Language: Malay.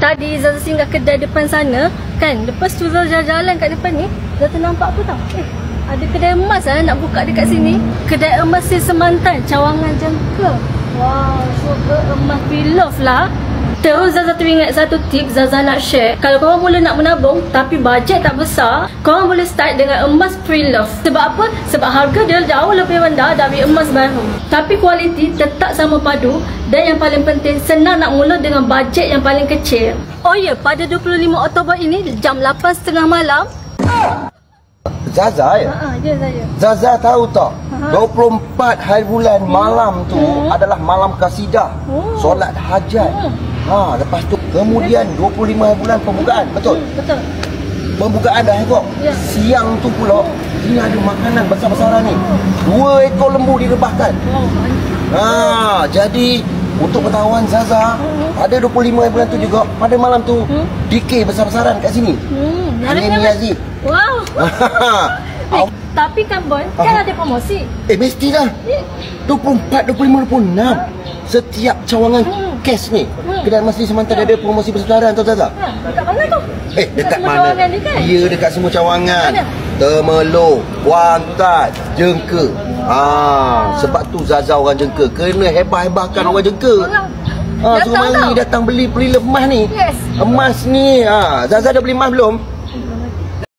Tadi Zaza singgah kedai depan sana kan. Lepas tu Zaza jalan kat depan ni, Zaza nampak apa tau? Ada kedai emas nak buka dekat sini. Kedai emas si Semantan, Cawangan Jengke. Wow, syurga emas pre-love lah. Terus Zaza teringat satu tips Zaza nak share. Kalau korang mula nak menabung tapi bajet tak besar, korang boleh start dengan emas pre-love. Sebab apa? Sebab harga dia jauh lebih rendah dari emas baru, tapi kualiti tetap sama padu. Dan yang paling penting, senang nak mula dengan bajet yang paling kecil. Oh ya, pada 25 Oktober ini jam 8.30 malam. Zaza ya? Ya saya. Zaza tahu tak? 24 hari bulan malam tu adalah malam kasidah. Solat hajat. Lepas tu kemudian 25 hari bulan pembukaan. Betul? Betul. Pembukaan dah kok. Ya. Siang tu pula ini ada makanan besar-besaran ni. 2 ekor lembu direbahkan. Jadi untuk pengetahuan Zaza, ada 25 hari bulan tu juga pada malam tu DK besar-besaran kat sini. Ini Yazid. Wow. Tapi kan Bon, kan ada promosi. Mestilah. 24, 25, 26. Setiap cawangan cash ni, kedai emas di Semantan ada promosi besar-besaran tau Zaza. Dekat mana tu? Dekat mana? Ni, kan? Ya, dekat semua cawangan. Mana? Temelloh, Kuantan, Jengke. Sebab tu Zaza orang Jengke. Kena hebah-hebahkan orang Jengke. Semua ni datang beli pre-love emas ni. Yes. Emas ni, Zaza dah beli emas belum?